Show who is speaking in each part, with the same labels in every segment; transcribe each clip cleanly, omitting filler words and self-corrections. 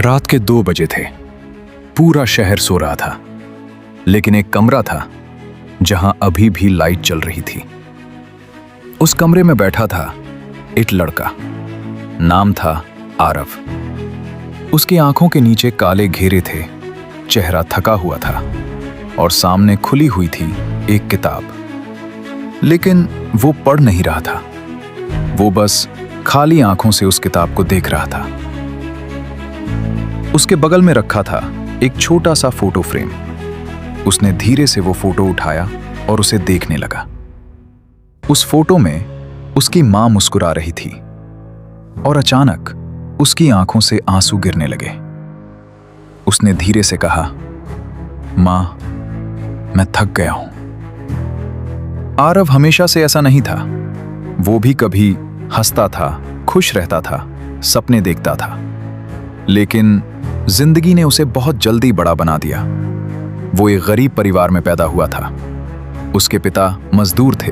Speaker 1: रात के 2 बजे थे। पूरा शहर सो रहा था, लेकिन एक कमरा था जहां अभी भी लाइट जल रही थी। उस कमरे में बैठा था एक लड़का। नाम था आरव। उसकी आंखों के नीचे काले घेरे थे, चेहरा थका हुआ था और सामने खुली हुई थी एक किताब। लेकिन वो पढ़ नहीं रहा था, वो बस खाली आंखों से उस किताब को देख रहा था। उसके बगल में रखा था एक छोटा सा फोटो फ्रेम। उसने धीरे से वो फोटो उठाया और उसे देखने लगा। उस फोटो में उसकी मां मुस्कुरा रही थी और अचानक उसकी आंखों से आंसू गिरने लगे। उसने धीरे से कहा, मां, मैं थक गया हूं। आरव हमेशा से ऐसा नहीं था। वो भी कभी हंसता था, खुश रहता था, सपने देखता था। लेकिन जिंदगी ने उसे बहुत जल्दी बड़ा बना दिया। वो एक गरीब परिवार में पैदा हुआ था। उसके पिता मजदूर थे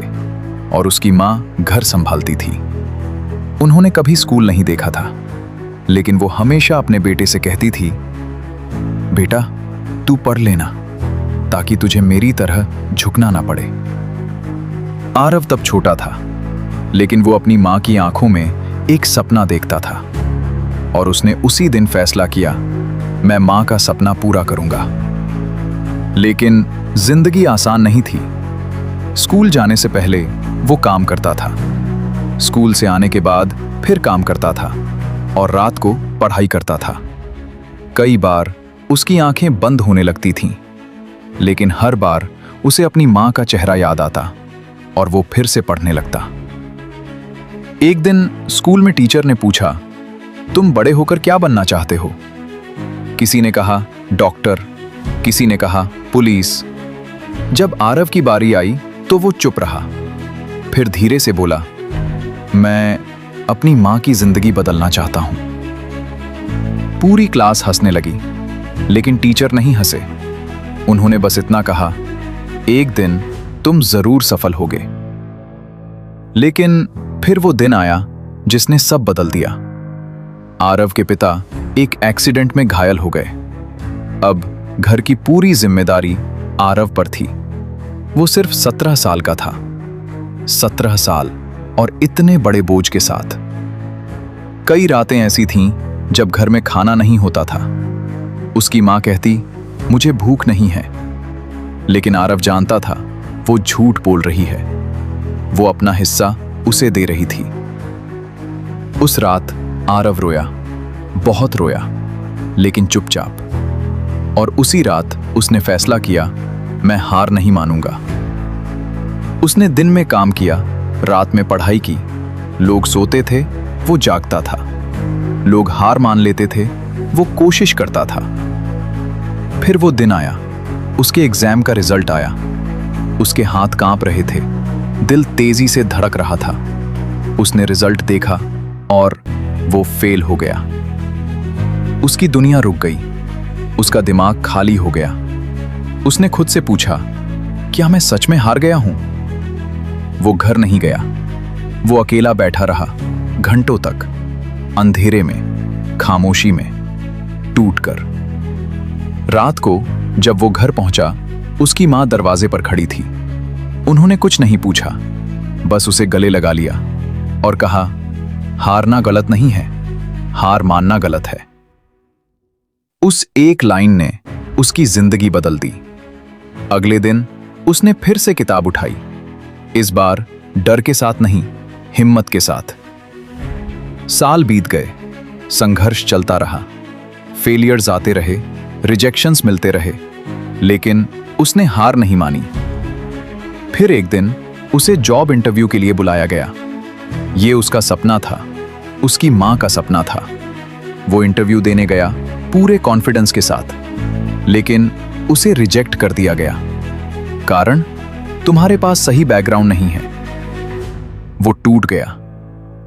Speaker 1: और उसकी मां घर संभालती थी। उन्होंने कभी स्कूल नहीं देखा था, लेकिन वो हमेशा अपने बेटे से कहती थी, बेटा, तू पढ़ लेना ताकि तुझे मेरी तरह झुकना ना पड़े। आरव तब छोटा था, लेकिन वो अपनी मां की आंखों में एक सपना देखता था और उसने उसी दिन फैसला किया, मैं मां का सपना पूरा करूंगा। लेकिन जिंदगी आसान नहीं थी। स्कूल जाने से पहले वो काम करता था, स्कूल से आने के बाद फिर काम करता था और रात को पढ़ाई करता था। कई बार उसकी आंखें बंद होने लगती थीं, लेकिन हर बार उसे अपनी मां का चेहरा याद आता और वो फिर से पढ़ने लगता। एक दिन स्कूल में टीचर ने पूछा, तुम बड़े होकर क्या बनना चाहते हो? किसी ने कहा डॉक्टर, किसी ने कहा पुलिस। जब आरव की बारी आई तो वो चुप रहा, फिर धीरे से बोला, मैं अपनी मां की जिंदगी बदलना चाहता हूं। पूरी क्लास हंसने लगी, लेकिन टीचर नहीं हंसे। उन्होंने बस इतना कहा, एक दिन तुम जरूर सफल होगे। लेकिन फिर वो दिन आया जिसने सब बदल दिया। आरव के पिता एक एक्सीडेंट में घायल हो गए। अब घर की पूरी जिम्मेदारी आरव पर थी। वो सिर्फ 17 साल का था। 17 साल और इतने बड़े बोझ के साथ। कई रातें ऐसी थीं जब घर में खाना नहीं होता था। उसकी मां कहती, मुझे भूख नहीं है, लेकिन आरव जानता था वो झूठ बोल रही है। वो अपना हिस्सा उसे दे रही थी। उस रात आरव रोया, बहुत रोया, लेकिन चुपचाप। और उसी रात उसने फैसला किया, मैं हार नहीं मानूंगा। उसने दिन में काम किया, रात में पढ़ाई की। लोग सोते थे, वो जागता था। लोग हार मान लेते थे, वो कोशिश करता था। फिर वो दिन आया, उसके एग्जाम का रिजल्ट आया। उसके हाथ कांप रहे थे, दिल तेजी से धड़क रहा था। उसने रिजल्ट देखा और वो फेल हो गया। उसकी दुनिया रुक गई, उसका दिमाग खाली हो गया। उसने खुद से पूछा, क्या मैं सच में हार गया हूं? वो घर नहीं गया। वो अकेला बैठा रहा, घंटों तक, अंधेरे में, खामोशी में, टूटकर। रात को जब वो घर पहुंचा, उसकी मां दरवाजे पर खड़ी थी। उन्होंने कुछ नहीं पूछा, बस उसे गले लगा लिया और कहा, हारना गलत नहीं है, हार मानना गलत है। उस एक लाइन ने उसकी जिंदगी बदल दी। अगले दिन उसने फिर से किताब उठाई, इस बार डर के साथ नहीं, हिम्मत के साथ। साल बीत गए, संघर्ष चलता रहा, फेलियर्स आते रहे, रिजेक्शंस मिलते रहे, लेकिन उसने हार नहीं मानी। फिर एक दिन उसे जॉब इंटरव्यू के लिए बुलाया गया। ये उसका सपना था, उसकी मां का सपना था। वो इंटरव्यू देने गया पूरे कॉन्फिडेंस के साथ, लेकिन उसे रिजेक्ट कर दिया गया। कारण, तुम्हारे पास सही बैकग्राउंड नहीं है। वो टूट गया,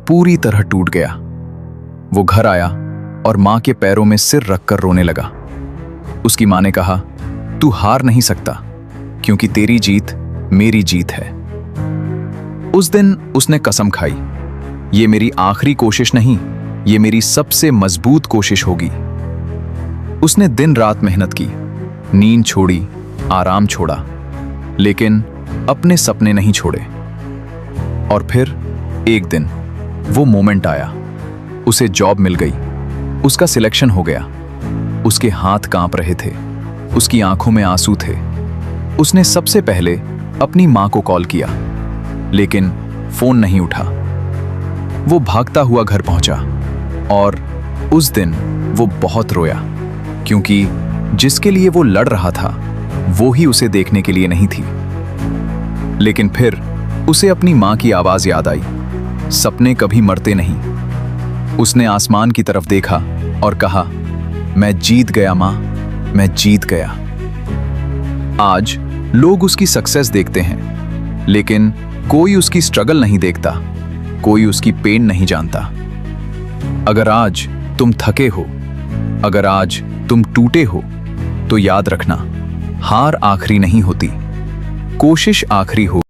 Speaker 1: पूरी तरह टूट गया। वो घर आया और मां के पैरों में सिर रखकर रोने लगा। उसकी मां ने कहा, तू हार नहीं सकता, क्योंकि तेरी जीत मेरी जीत है। उस दिन उसने कसम खाई, ये मेरी आखिरी कोशिश नहीं, ये मेरी सबसे मजबूत कोशिश होगी। उसने दिन रात मेहनत की, नींद छोड़ी, आराम छोड़ा, लेकिन अपने सपने नहीं छोड़े। और फिर एक दिन वो मोमेंट आया। उसे जॉब मिल गई, उसका सिलेक्शन हो गया। उसके हाथ कांप रहे थे, उसकी आंखों में आंसू थे। उसने सबसे पहले अपनी मां को कॉल किया, लेकिन फोन नहीं उठा। वो भागता हुआ घर पहुंचा और उस दिन वो बहुत रोया, क्योंकि जिसके लिए वो लड़ रहा था वो ही उसे देखने के लिए नहीं थी। लेकिन फिर उसे अपनी मां की आवाज याद आई, सपने कभी मरते नहीं। उसने आसमान की तरफ देखा और कहा, मैं जीत गया मां, मैं जीत गया। आज लोग उसकी सक्सेस देखते हैं, लेकिन कोई उसकी स्ट्रगल नहीं देखता, कोई उसकी पेन नहीं जानता। अगर आज तुम थके हो, अगर आज तुम टूटे हो, तो याद रखना, हार आखिरी नहीं होती, कोशिश आखिरी हो।